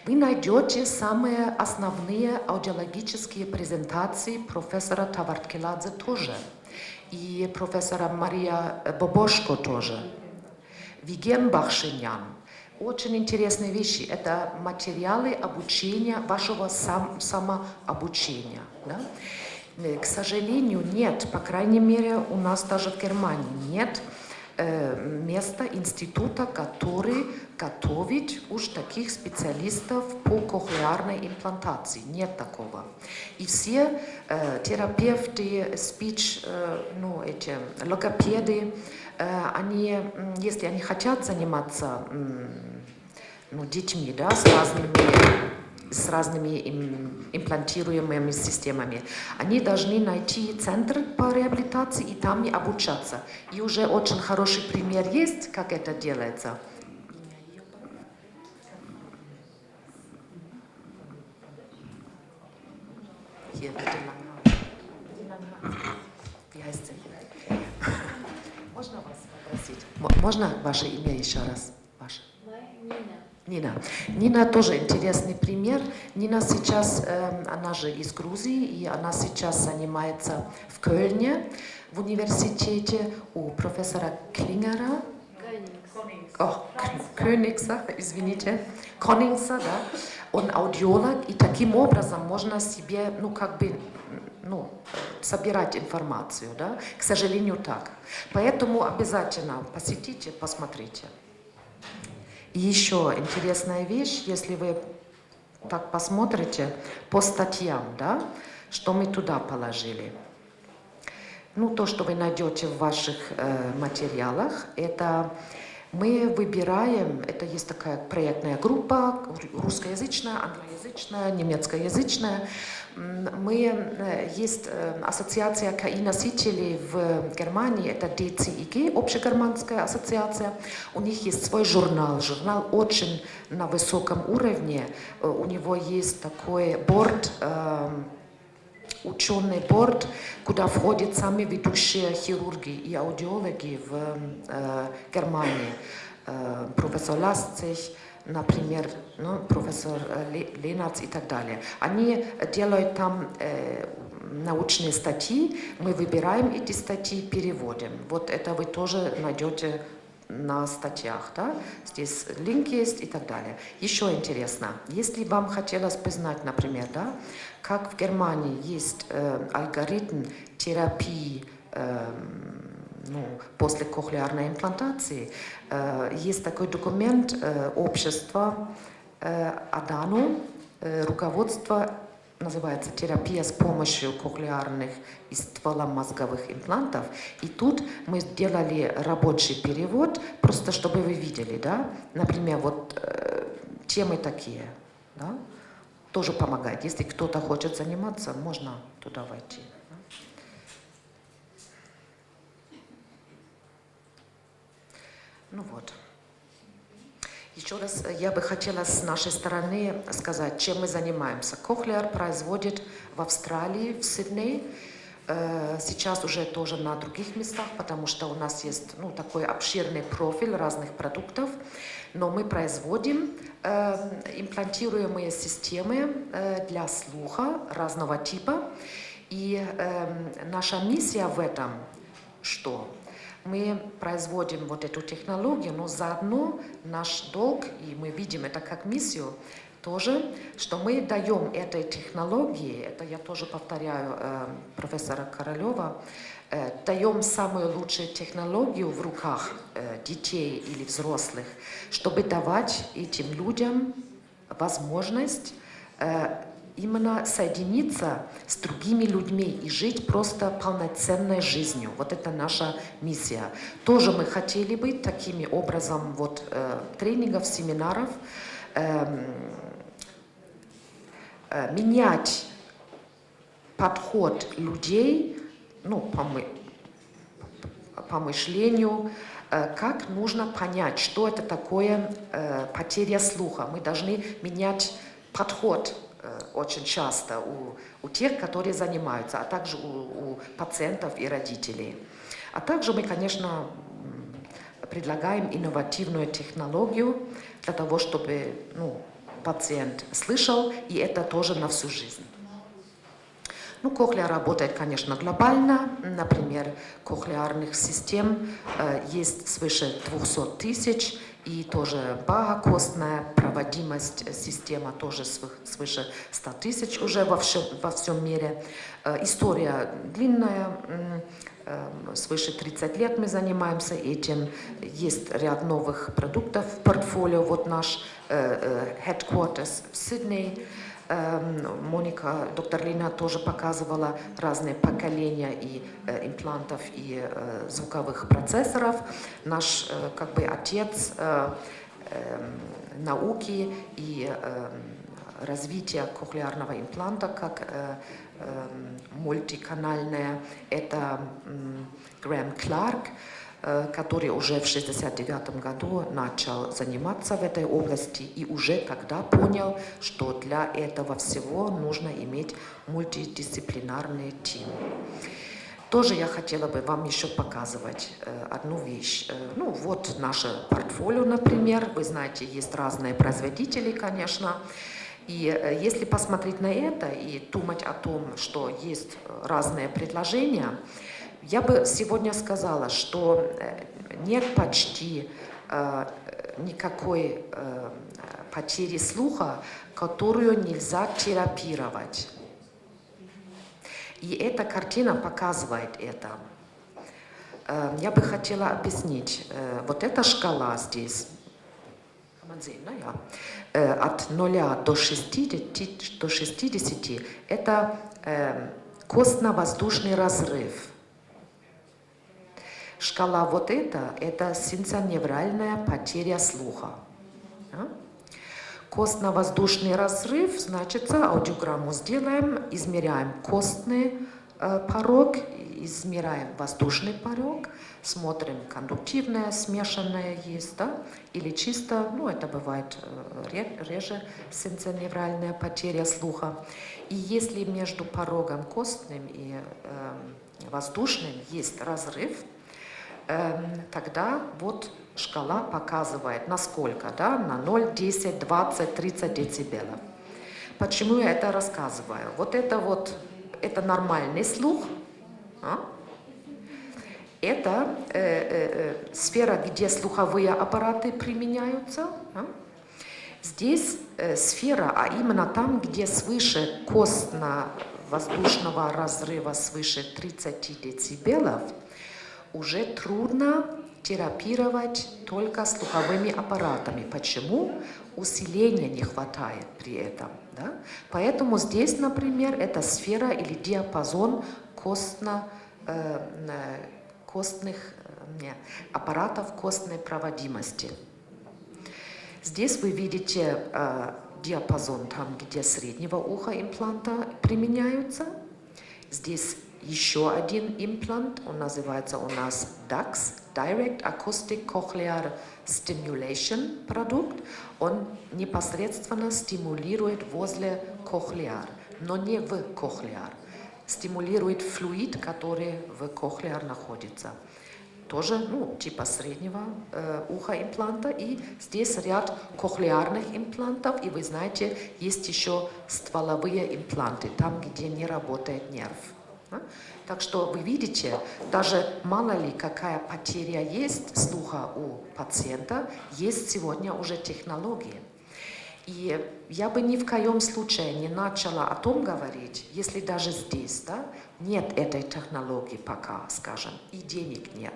вы найдете самые основные аудиологические презентации профессора Таварткеладзе тоже, и профессора Мария Бобошко тоже, Виген Бахшинян. Очень интересные вещи, это материалы обучения, вашего самообучения. Да? К сожалению, нет, по крайней мере, у нас даже в Германии нет места, института, который готовит уж таких специалистов по кохлеарной имплантации. Нет такого. И все терапевты, спич, эти логопеды, они, если они хотят заниматься детьми, да, с разными имплантируемыми системами. Они должны найти центр по реабилитации и там и обучаться. И уже очень хороший пример есть, как это делается. Можно вас попросить? Можно ваше имя еще раз? Ваше? Нина. Нина тоже интересный пример. Нина сейчас, она же из Грузии, и она сейчас занимается в Кёльне, в университете у профессора Клингера. Königsа, извините. Koningsа, да. Он аудиолог, и таким образом можно себе, собирать информацию, да. К сожалению, так. Поэтому обязательно посетите, посмотрите. И еще интересная вещь, если вы так посмотрите по статьям, да, что мы туда положили. То, что вы найдете в ваших материалах, это мы выбираем, это есть такая проектная группа, русскоязычная, англоязычная, немецкоязычная. Есть ассоциация КИ-носителей в Германии, это DCIG, общегерманская ассоциация. У них есть свой журнал очень на высоком уровне. У него есть такой борд, ученый борд, куда входят самые ведущие хирурги и аудиологи в Германии. Профессор Ласцих, например, профессор Ленарц и так далее. Они делают там научные статьи, мы выбираем эти статьи, переводим. Вот это вы тоже найдете на статьях, да? Здесь линк есть и так далее. Еще интересно, если вам хотелось бы знать, например, да, как в Германии есть алгоритм терапии после кохлеарной имплантации, есть такой документ общества АДАНУ, руководство, называется «Терапия с помощью кохлеарных и стволомозговых имплантов». И тут мы сделали рабочий перевод, просто чтобы вы видели, да, например, вот темы такие, да, тоже помогает. Если кто-то хочет заниматься, можно туда войти. Ну вот. Еще раз я бы хотела с нашей стороны сказать, чем мы занимаемся. Cochlear производит в Австралии, в Сиднее, сейчас уже тоже на других местах, потому что у нас есть такой обширный профиль разных продуктов, но мы производим имплантируемые системы для слуха разного типа, и наша миссия в этом, что мы производим вот эту технологию, но заодно наш долг, и мы видим это как миссию, тоже, что мы даем этой технологии, это я тоже повторяю профессора Королева, даем самую лучшую технологию в руках детей или взрослых, чтобы давать этим людям возможность именно соединиться с другими людьми и жить просто полноценной жизнью. Вот это наша миссия. Тоже мы хотели быть такими образом тренингов, семинаров, менять подход людей, по мышлению, как нужно понять, что это такое потеря слуха. Мы должны менять подход очень часто у тех, которые занимаются, а также у пациентов и родителей. А также мы, конечно, предлагаем инновативную технологию для того, чтобы пациент слышал, и это тоже на всю жизнь. Cochlear работает, конечно, глобально. Например, кохлеарных систем есть свыше 200 тысяч, и тоже багокостная проводимость система тоже свыше 100 тысяч уже во всем мире. История длинная, свыше 30 лет мы занимаемся этим. Есть ряд новых продуктов в портфолио. Вот наш headquarters в Сиднее. Моника, доктор Лина тоже показывала разные поколения и имплантов, и звуковых процессоров. Наш отец науки и развития кохлеарного импланта как мультиканальное, это Грэм Кларк, который уже в 1969 году начал заниматься в этой области и уже тогда понял, что для этого всего нужно иметь мультидисциплинарный тим. Тоже я хотела бы вам еще показывать одну вещь. Вот наше портфолио, например. Вы знаете, есть разные производители, конечно. И если посмотреть на это и думать о том, что есть разные предложения, я бы сегодня сказала, что нет почти никакой потери слуха, которую нельзя терапировать. И эта картина показывает это. Я бы хотела объяснить. Вот эта шкала здесь, от 0 до 60, это костно-воздушный разрыв. Шкала вот это сенсоневральная потеря слуха. Костно-воздушный разрыв, значит, аудиограмму сделаем, измеряем костный порог, измеряем воздушный порог, смотрим, кондуктивное, смешанное есть, да, или чисто, это бывает реже сенсоневральная потеря слуха. И если между порогом костным и воздушным есть разрыв, тогда вот шкала показывает, насколько, да, на 0, 10, 20, 30 децибелов. Почему я это рассказываю? Это нормальный слух. Это сфера, где слуховые аппараты применяются. Здесь сфера, а именно там, где свыше костно-воздушного разрыва свыше 30 децибелов, уже трудно терапировать только слуховыми аппаратами. Почему? Усиления не хватает при этом. Да? Поэтому здесь, например, это сфера или диапазон аппаратов костной проводимости. Здесь вы видите диапазон там, где среднего уха импланта применяются. Здесь еще один имплант, он называется у нас DAX, Direct Acoustic Cochlear Stimulation продукт. Он непосредственно стимулирует возле кохлеар, но не в кохлеар. Стимулирует флюид, который в кохлеар находится. Тоже, типа среднего уха импланта. И здесь ряд кохлеарных имплантов. И вы знаете, есть еще стволовые импланты, там, где не работает нерв. Так что вы видите, даже мало ли какая потеря есть слуха у пациента, есть сегодня уже технологии. И я бы ни в коем случае не начала о том говорить, если даже здесь, нет этой технологии пока, скажем, и денег нет,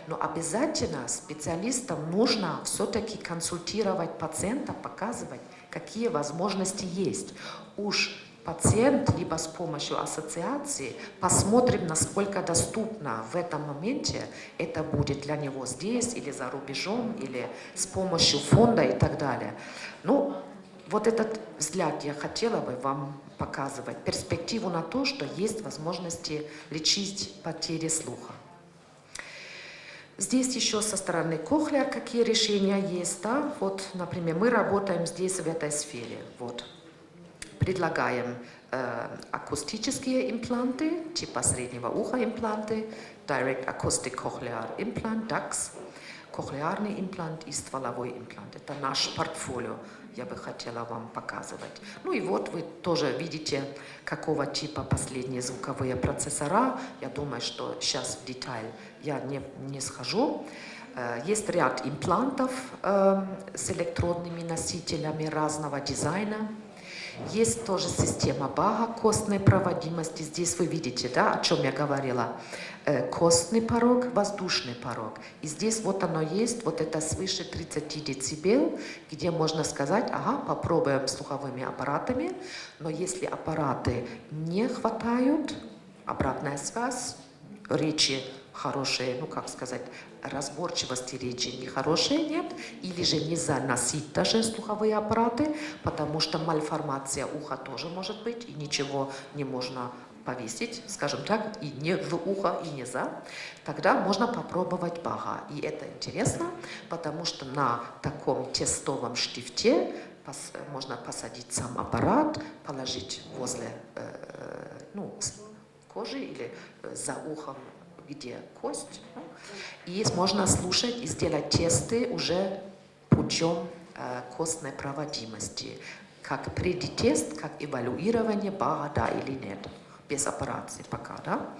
но обязательно специалистам нужно все-таки консультировать пациента, показывать, какие возможности есть. Уж пациент, либо с помощью ассоциации, посмотрим, насколько доступно в этом моменте это будет для него здесь, или за рубежом, или с помощью фонда и так далее. Вот этот взгляд я хотела бы вам показывать, перспективу на то, что есть возможности лечить потери слуха. Здесь еще со стороны кохлеар какие решения есть, Вот, например, мы работаем здесь в этой сфере, Предлагаем акустические импланты, типа среднего уха импланты, Direct Acoustic Cochlear Implant, DAX, кохлеарный имплант и стволовой имплант. Это наш портфолио, я бы хотела вам показывать. И вот вы тоже видите, какого типа последние звуковые процессора. Я думаю, что сейчас в деталь я не схожу. Есть ряд имплантов с электродными носителями разного дизайна. Есть тоже система Бага костной проводимости. Здесь вы видите, о чем я говорила. Костный порог, воздушный порог. И здесь вот оно есть, вот это свыше 30 децибел, где можно сказать, попробуем слуховыми аппаратами, но если аппараты не хватают, обратная связь, речи хорошие, разборчивости речи нехорошей нет, или же нельзя носить даже слуховые аппараты, потому что мальформация уха тоже может быть, и ничего не можно повесить, скажем так, и не в ухо, и нельзя, тогда можно попробовать Бага. И это интересно, потому что на таком тестовом штифте можно посадить сам аппарат, положить возле кожи или за ухом, где кость, и можно слушать и сделать тесты уже путем костной проводимости, как предтест, как эвалуирование Бага, да или нет, без операции пока,